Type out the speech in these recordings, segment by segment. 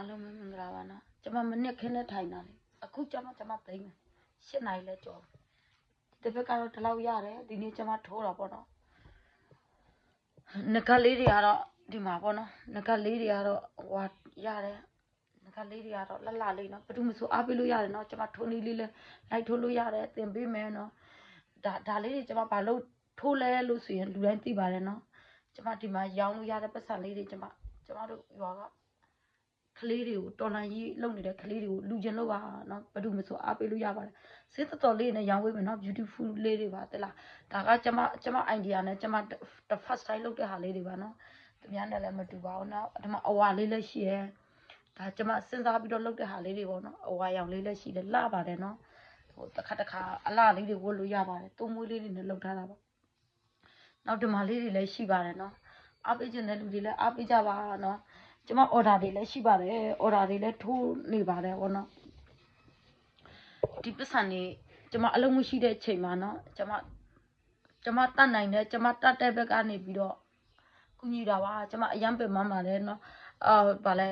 အားလုံးမင်္ဂလာပါနော်ကျမမနစ်ခင်းနဲ့ထိုင်တာလေအခုကျမသိမ်းမယ်၈နိုင်လဲကြော်ဒီဘက်ကတော့ဒီလောက်ရတယ်ဒီနေ့ကျမထိုးတာပေါ့နော်ငကလေးတွေကတော့ဒီမှာပေါ့နော်ငကလေးတွေကတော့ဟွာရတယ်ငကလေးတွေကတော့လှလှလေးနော်ဘာလို့မဆိုအားပေးလို့ရတယ်နော်ကျမထိုးနေလေးလဲလိုက်ထိုးလို့ရတယ်သင်ပေးမယ်နော်ဒါလေးတွေကျမဘာလို့ထိုးလဲလို့ဆိုရင်လူတိုင်းသိပါတယ်နော်ကျမဒီမှာရောင်းလို့ရတဲ့ပတ်စံလေးတွေကျမတို့ရွာကကလေးတွေကိုတော်လန်ကြီးလုံနေတဲ့ကလေးတွေကိုလူကျင်လို့ပါနော်ဘာလို့မဆိုအားပေးလို့ရပါတယ်စေးတော်လေးနဲ့ရောင်းဝေးမယ်နော် beautiful လေးတွေပါတဲ့လားဒါကကျမ idea နဲ့ကျမ first time လုပ်တဲ့ဟာလေးတွေပါနော်သူများနဲ့လည်းမတူပါဘူးနော်ဒီမှာအဝါလေးလည်းရှိရဲဒါကျမစဉ်းစားပြီးတော့လုပ်တဲ့ဟာလေးတွေပေါ့နော်အဝါရောင်လေးလည်းရှိတယ်လှပါတယ်နော်ဟိုတစ်ခါအလှလေးတွေဝတ်လို့ရပါတယ်သုံးမွေးလေးတွေနဲ့လုပ်ထားတာပါနောက်ဒီမှာလေးတွေလည်းရှိပါတယ်နော်အားပေးခြင်းတဲ့လူတွေလည်းအားပေးကြပါနော်ကျမ order တွေလည်းရှိပါတယ် order တွေလည်းထိုးနေပါတယ်ပေါ့နော်ဒီပတ်စံနေကျမအလုံးမရှိတဲ့အချိန်မှာနော်ကျမတတ်နိုင်တယ်ကျမတတ်တဲ့ဘက်ကနေပြီးတော့ကူညီတာပါကျမအရန်ပင်မပါတယ်နော်ဗာလဲ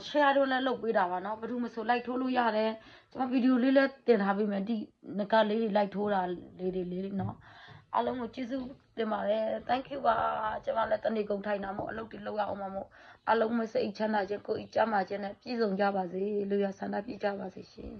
share တော့လည်းလုပ်ပေးတာပါနော်ဘာလို့မဆို like ထိုးလို့ရတယ်ကျမဗီဒီယိုလေးလည်းတင်ထားပေးမယ်ဒီငကလေးတွေ like ထိုးတာလေးတွေနော်အားလုံးကိုကျေးဇူးတင်ပါတယ် thank you ပါကျမလည်းတနေ့ကုန်ထိုင်တာမို့အလုပ်တွေလုပ်ရအောင်မမို့အားလုံးမစိတ်ချမ်းသာခြင်းကိုယ်ဤကျမ်းမာခြင်းနဲ့ပြည့်စုံကြပါစေလူရဆန္ဒပြည့်ကြပါစေရှင်